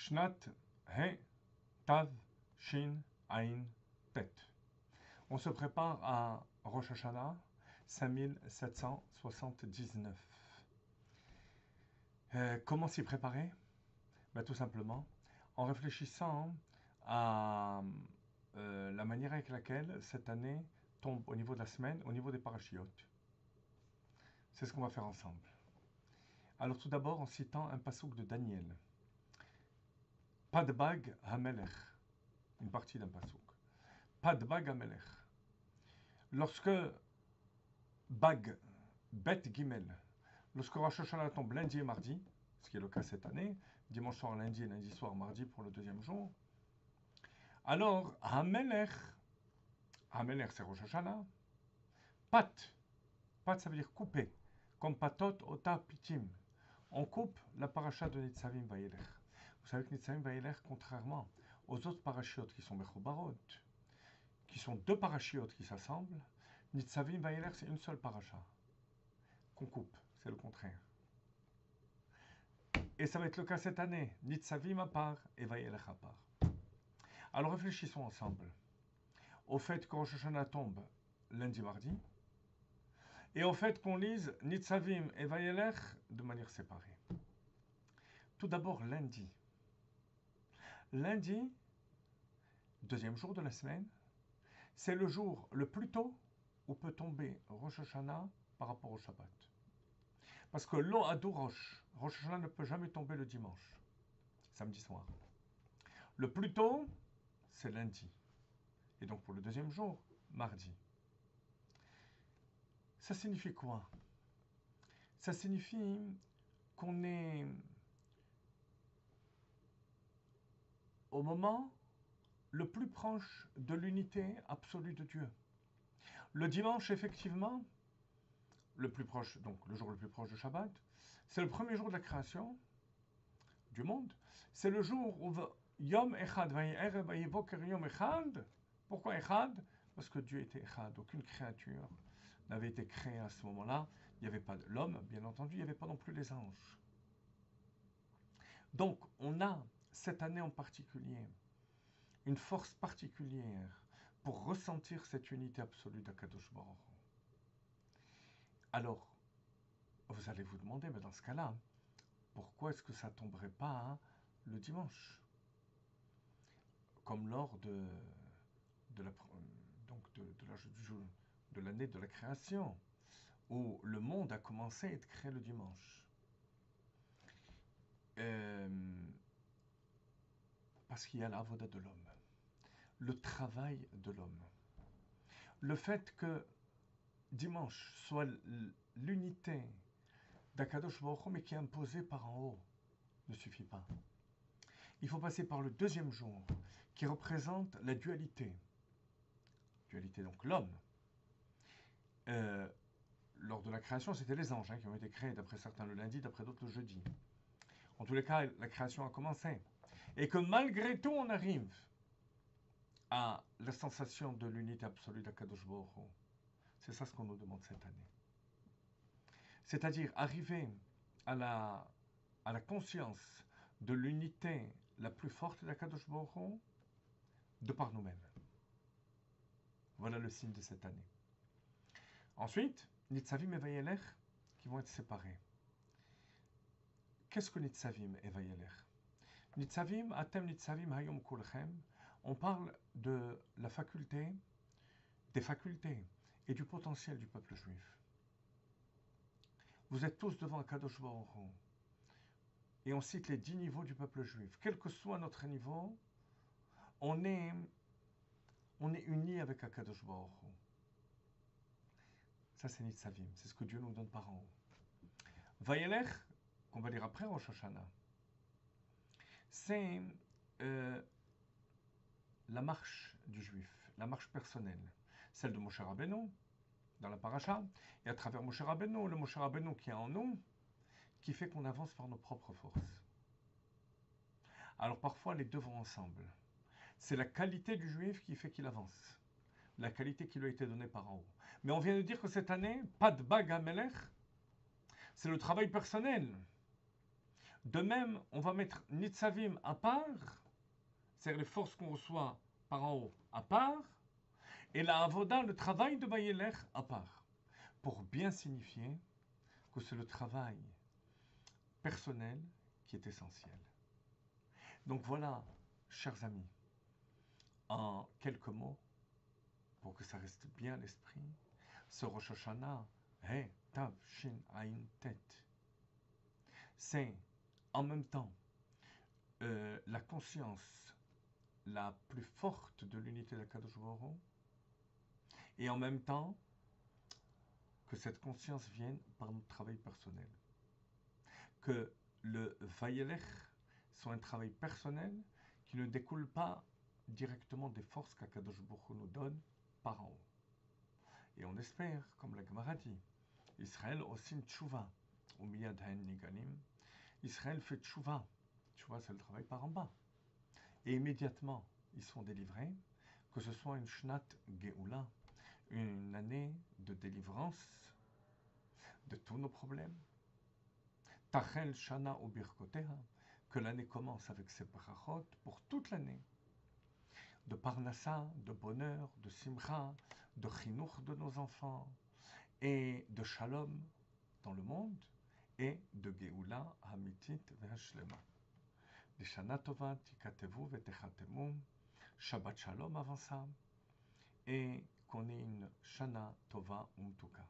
Shnat He Tav Shin Ain Tet. On se prépare à Rosh Hashanah 5779. Comment s'y préparer? Tout simplement en réfléchissant à la manière avec laquelle cette année tombe au niveau de la semaine, au niveau des parachiotes. C'est ce qu'on va faire ensemble. Alors tout d'abord en citant un passouk de Daniel. Padbag Hamelech, une partie d'un passouk. Padbag Hamelech. Lorsque Bag, Bet Gimel, lorsque Rosh Hashanah tombe lundi et mardi, ce qui est le cas cette année, dimanche soir lundi et lundi soir mardi pour le deuxième jour, alors Hamelech, Hamelech c'est Rosh Hashanah, Pat, Pat ça veut dire couper, comme Patot Ota Pitim, on coupe la paracha de Nitzavim Vayelech. Vous savez que Nitzavim Vayelech, contrairement aux autres parachiotes qui sont Mechobarot, qui sont deux parachiotes qui s'assemblent, Nitzavim Vayelech c'est une seule paracha qu'on coupe, c'est le contraire. Et ça va être le cas cette année, Nitzavim à part et Vayelech à part. Alors réfléchissons ensemble au fait que Rosh Hashanah tombe lundi, mardi, et au fait qu'on lise Nitzavim et Vayelech de manière séparée. Tout d'abord lundi. Lundi, deuxième jour de la semaine, c'est le jour le plus tôt où peut tomber Rosh Hashanah par rapport au Shabbat. Parce que Lo Adou Rosh Hashanah ne peut jamais tomber le dimanche, samedi soir. Le plus tôt, c'est lundi. Et donc pour le deuxième jour, mardi. Ça signifie quoi? Ça signifie qu'on est au moment le plus proche de l'unité absolue de Dieu. Le dimanche, effectivement, le plus proche, donc le jour le plus proche de Shabbat, c'est le premier jour de la création du monde. C'est le jour où Yom Echad, Yom Echad. Pourquoi Echad? Parce que Dieu était Echad. Aucune créature n'avait été créée à ce moment-là. Il n'y avait pas l'homme, bien entendu, il n'y avait pas non plus les anges. Donc, on a cette année en particulier une force particulière pour ressentir cette unité absolue d'Akadosh Baruch Hu. Alors, vous allez vous demander, mais dans ce cas-là, pourquoi est-ce que ça ne tomberait pas le dimanche? Comme lors de l'année de la création, où le monde a commencé à être créé le dimanche. Parce qu'il y a l'avoda de l'homme, le travail de l'homme. Le fait que dimanche soit l'unité d'Akadosh Baruch Hu, mais qui est imposée par en haut, ne suffit pas. Il faut passer par le deuxième jour, qui représente la dualité. Dualité, donc l'homme. Lors de la création, c'était les anges qui ont été créés, d'après certains le lundi, d'après d'autres le jeudi. En tous les cas, la création a commencé. Et que malgré tout, on arrive à la sensation de l'unité absolue d'Akadosh Baruch Hu. C'est ça ce qu'on nous demande cette année. C'est-à-dire arriver à la conscience de l'unité la plus forte d'Akadosh Baruch Hu de par nous-mêmes. Voilà le signe de cette année. Ensuite, Nitzavim et Vayelech qui vont être séparés. Qu'est-ce que Nitzavim et Vayelech? Nitzavim, Atem Nitzavim Hayom Kulchem, on parle de la faculté, des facultés et du potentiel du peuple juif. Vous êtes tous devant Akadosh Baruch Hu. Et on cite les 10 niveaux du peuple juif. Quel que soit notre niveau, on est unis avec Akadosh Baruch Hu. Ça, c'est Nitzavim. C'est ce que Dieu nous donne par en haut. Vayelech, qu'on va lire après Rosh Hashanah, c'est la marche du juif, la marche personnelle. Celle de Moshe Rabbeinu, dans la paracha, et à travers Moshe Rabbeinu, le Moshe Rabbeinu qui est en nous, qui fait qu'on avance par nos propres forces. Alors parfois, les deux vont ensemble. C'est la qualité du juif qui fait qu'il avance. La qualité qui lui a été donnée par en haut. Mais on vient de dire que cette année, pas de bag à Melech, c'est le travail personnel De même, on va mettre Nitzavim à part, c'est-à-dire les forces qu'on reçoit par en haut à part, et la Avoda, le travail de Bayelech, à part, pour bien signifier que c'est le travail personnel qui est essentiel. Donc voilà, chers amis, en quelques mots, pour que ça reste bien à l'esprit, ce Rosh Hashanah, Tav, Shin, Ain, Tet, c'est en même temps la conscience la plus forte de l'unité d'Akadosh Baruch Hu, et en même temps que cette conscience vienne par notre travail personnel. Que le Vayelech soit un travail personnel qui ne découle pas directement des forces qu'Akadosh Baruch Hu nous donne par en haut. Et on espère, comme la Gemara dit, Israël aussi une tchouva, ou miyad haen nigalim. Israël fait tchouva. Tchouva, c'est le travail par en bas. Et immédiatement, ils sont délivrés, que ce soit une Shnat Geoula, une année de délivrance de tous nos problèmes. Tachel Shana ou Birkoteha, que l'année commence avec ses brachot pour toute l'année. De Parnassa, de bonheur, de Simcha, de Chinuch de nos enfants, et de Shalom dans le monde, et de Geoula Hamitit Vehashlema. Shana Tova Tikatevu Vetechatemu, Shabbat Shalom avant ça, et qu'on ait une Shana Tova Umtuka.